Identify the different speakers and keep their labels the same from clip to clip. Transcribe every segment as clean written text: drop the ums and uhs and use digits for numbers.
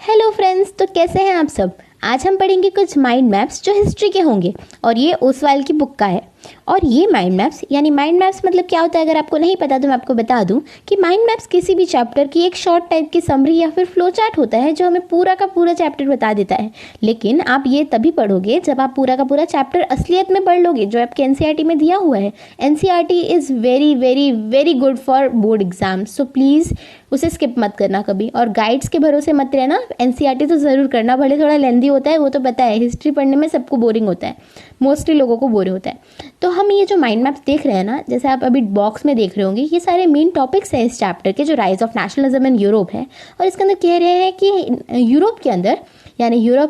Speaker 1: Hello friends, तो कैसे हैं आप सब। आज हम पढ़ेंगे कुछ माइंड मैप्स जो हिस्ट्री के होंगे और ये ओसवाल की बुक का है। और ये माइंड मैप्स मतलब क्या होता है, अगर आपको नहीं पता तो मैं आपको बता दूं कि माइंड मैप्स किसी भी चैप्टर की एक शॉर्ट टाइप की समरी या फिर फ्लो चार्ट होता है जो हमें पूरा का पूरा चैप्टर बता देता है। लेकिन आप ये तभी पढ़ोगे जब आप पूरा का पूरा चैप्टर असलियत में पढ़ लोगे जो आपके एनसीईआरटी में दिया हुआ है। NCERT is very very very good for board exam, so please उसे स्किप मत करना कभी। और गाइड्स के भरोसे मत रहना, एनसीईआरटी तो ज़रूर करना, भले थोड़ा लेंदी होता है वो तो पता है। हिस्ट्री पढ़ने में सबको बोरिंग होता है, मोस्टली लोगों को बोरिंग होता है। तो हम ये जो माइंड मैप्स देख रहे हैं ना, जैसे आप अभी बॉक्स में देख रहे होंगे, ये सारे मेन टॉपिक्स हैं इस चैप्टर के, जो rise of nationalism in Europe है। और इसके अंदर कह रहे हैं कि यूरोप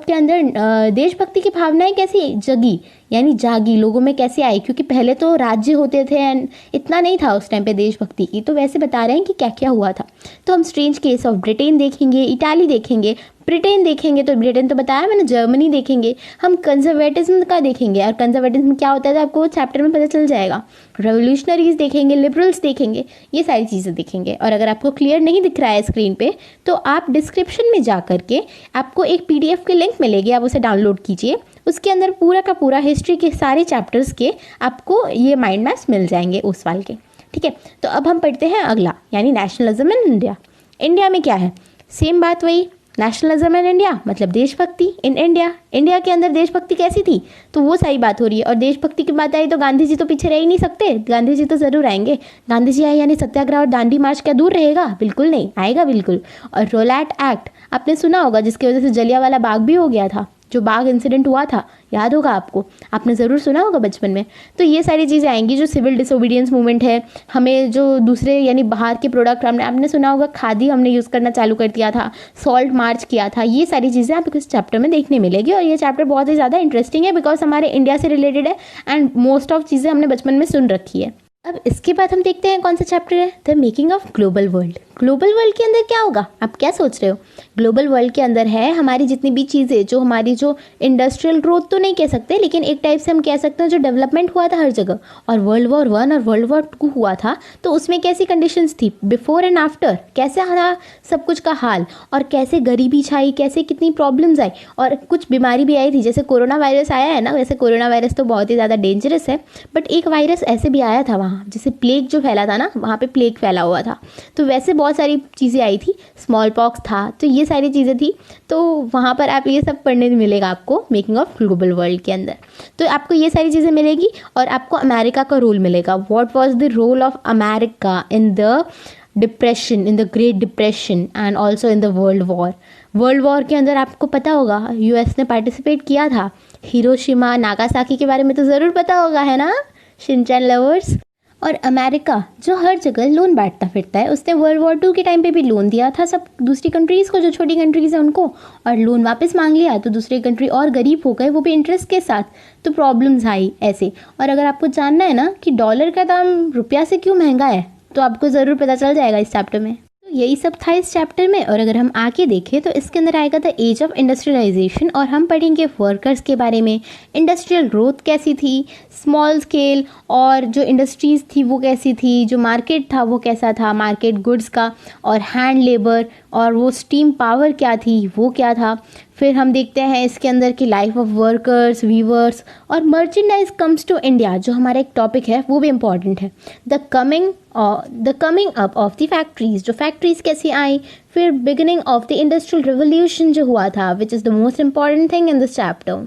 Speaker 1: के अंदर देशभक्ति की भावनाएं कैसी जगी, यानी जागी, लोगों में कैसे आई, क्योंकि पहले तो राज्य होते थे एंड इतना नहीं था उस टाइम पे देशभक्ति की। तो वैसे बता रहे हैं कि क्या क्या हुआ था। तो हम स्ट्रेंज केस ऑफ ब्रिटेन देखेंगे, इटाली देखेंगे, ब्रिटेन देखेंगे, तो ब्रिटेन तो बताया मैंने, जर्मनी देखेंगे, हम कंजर्वेटिज्म का देखेंगे। और कंजर्वेटिज्म क्या होता है तो आपको चैप्टर में पता चल जाएगा। रेवोल्यूशनरीज देखेंगे, लिबरल्स देखेंगे, ये सारी चीज़ें देखेंगे। और अगर आपको क्लियर नहीं दिख रहा है स्क्रीन पे तो आप डिस्क्रिप्शन में जा करके आपको एक पीडीएफ के लिंक मिलेगी, आप उसे डाउनलोड कीजिए। उसके अंदर पूरा का पूरा हिस्ट्री के सारे चैप्टर्स के आपको ये माइंड मैप्स मिल जाएंगे ओसवाल के। ठीक है, तो अब हम पढ़ते हैं अगला, यानी नेशनलिज्म इन इंडिया। इंडिया में क्या है, सेम बात वही, नेशनलिज्म इन इंडिया मतलब देशभक्ति इन इंडिया। इंडिया के अंदर देशभक्ति कैसी थी, तो वो सारी बात हो रही है। और देशभक्ति की बात आई तो गांधी जी तो पीछे रह ही नहीं सकते, गांधी जी तो ज़रूर आएंगे। गांधी जी आए यानी सत्याग्रह और दांडी मार्च क्या दूर रहेगा, बिल्कुल नहीं आएगा, बिल्कुल। और रोलैट एक्ट आपने सुना होगा, जिसकी वजह से जलियांवाला बाग भी हो गया था, जो बाग इंसिडेंट हुआ था, याद होगा आपको, आपने ज़रूर सुना होगा बचपन में। तो ये सारी चीज़ें आएंगी। जो सिविल डिसोबीडियंस मूवमेंट है, हमें जो दूसरे यानी बाहर के प्रोडक्ट आपने सुना होगा, खादी हमने यूज़ करना चालू कर दिया था, सॉल्ट मार्च किया था, ये सारी चीज़ें आपको इस चैप्टर में देखने मिलेगी। और ये चैप्टर बहुत ही ज़्यादा इंटरेस्टिंग है बिकॉज हमारे इंडिया से रिलेटेड है एंड मोस्ट ऑफ चीज़ें हमने बचपन में सुन रखी है। अब इसके बाद हम देखते हैं कौन सा चैप्टर है, the making of global world. Global world के अंदर क्या होगा, आप क्या सोच रहे हो। ग्लोबल वर्ल्ड के अंदर है हमारी जितनी भी चीज़ें, जो हमारी जो इंडस्ट्रियल ग्रोथ तो नहीं कह सकते, लेकिन एक टाइप से हम कह सकते हैं जो डेवलपमेंट हुआ था हर जगह। और वर्ल्ड वॉर 1 और वर्ल्ड वॉर 2 हुआ था, तो उसमें कैसी कंडीशंस थी, बिफोर एंड आफ्टर कैसे हमारा सब कुछ का हाल, और कैसे गरीबी छाई, कैसे कितनी प्रॉब्लम्स आई, और कुछ बीमारी भी आई थी। जैसे कोरोना वायरस आया है ना, वैसे कोरोना वायरस तो बहुत ही ज़्यादा डेंजरस है, बट एक वायरस ऐसे भी आया था वहाँ, जैसे प्लेग जो फैला था ना, वहाँ पे प्लेग फैला हुआ था। तो वैसे बहुत सारी चीज़ें आई थी, स्मॉल पॉक्स था, तो ये सारी चीज़ें थी। तो वहाँ पर आप ये सब पढ़ने मिलेगा आपको मेकिंग ऑफ ग्लोबल वर्ल्ड के अंदर। तो आपको ये सारी चीज़ें मिलेगी। और आपको अमेरिका का रोल मिलेगा, what was the role of America in the depression, in the great depression and also in the world war के अंदर आपको पता होगा यूएस ने पार्टिसिपेट किया था। हिरोशिमा नागासाकी के बारे में तो ज़रूर पता होगा, है ना शिनचैन लवर्स। और अमेरिका जो हर जगह लोन बांटता फिरता है, उसने वर्ल्ड वॉर 2 के टाइम पे भी लोन दिया था सब दूसरी कंट्रीज़ को, जो छोटी कंट्रीज़ हैं उनको, और लोन वापस मांग लिया तो दूसरी कंट्री और गरीब हो गए, वो भी इंटरेस्ट के साथ। तो प्रॉब्लम्स आई ऐसे। और अगर आपको जानना है ना कि डॉलर का दाम रुपया से क्यों महंगा है, तो आपको ज़रूर पता चल जाएगा इस चैप्टर में। तो यही सब था इस चैप्टर में। और अगर हम आगे देखें तो इसके अंदर आएगा द एज ऑफ इंडस्ट्रियलाइजेशन, और हम पढ़ेंगे वर्कर्स के बारे में, इंडस्ट्रियल ग्रोथ कैसी थी, स्मॉल स्केल, और जो इंडस्ट्रीज़ थी वो कैसी थी, जो मार्केट था वो कैसा था, मार्केट गुड्स का, और हैंड लेबर, और वो स्टीम पावर क्या थी, वो क्या था। फिर हम देखते हैं इसके अंदर की लाइफ ऑफ वर्कर्स, वीवर्स, और मर्चेंडाइज कम्स टू इंडिया, जो हमारा एक टॉपिक है वो भी इम्पॉर्टेंट है। The coming up of the factories, जो फैक्ट्रीज कैसी आई। फिर beginning of the industrial revolution जो हुआ था, which is the most important thing in this chapter.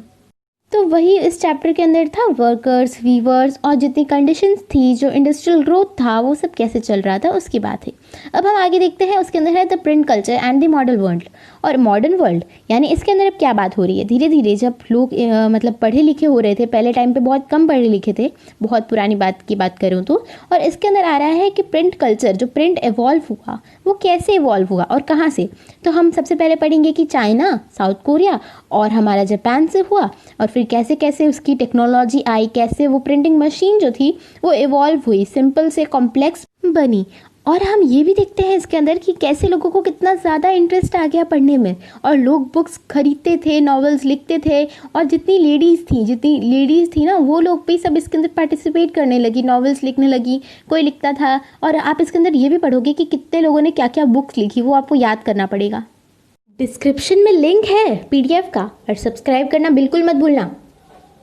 Speaker 1: तो वही इस चैप्टर के अंदर था, वर्कर्स, वीवर्स, और जितनी कंडीशंस थी, जो इंडस्ट्रियल ग्रोथ था, वो सब कैसे चल रहा था उसकी बात है। अब हम आगे देखते हैं, उसके अंदर है the print culture and the modern world. और मॉडर्न वर्ल्ड यानी इसके अंदर अब क्या बात हो रही है, धीरे धीरे जब लोग मतलब पढ़े लिखे हो रहे थे, पहले टाइम पे बहुत कम पढ़े लिखे थे, बहुत पुरानी बात की बात करूँ तो। और इसके अंदर आ रहा है कि प्रिंट कल्चर, जो प्रिंट एवॉल्व हुआ, वो कैसे इवॉल्व हुआ और कहाँ से। तो हम सबसे पहले पढ़ेंगे कि चाइना, साउथ कोरिया और हमारा जापान से हुआ, और फिर कैसे कैसे उसकी टेक्नोलॉजी आई, कैसे वो प्रिंटिंग मशीन जो थी वो इवॉल्व हुई, सिंपल से कॉम्प्लेक्स बनी। और हम ये भी देखते हैं इसके अंदर कि कैसे लोगों को कितना ज़्यादा इंटरेस्ट आ गया पढ़ने में, और लोग बुक्स खरीदते थे, नॉवेल्स लिखते थे, और जितनी लेडीज़ थी ना, वो लोग भी सब इसके अंदर पार्टिसिपेट करने लगी, नॉवेल्स लिखने लगी, कोई लिखता था। और आप इसके अंदर ये भी पढ़ोगे कि कितने लोगों ने क्या क्या बुक्स लिखी, वो आपको याद करना पड़ेगा। डिस्क्रिप्शन में लिंक है पीडीएफ का और सब्सक्राइब करना बिल्कुल मत भूलना।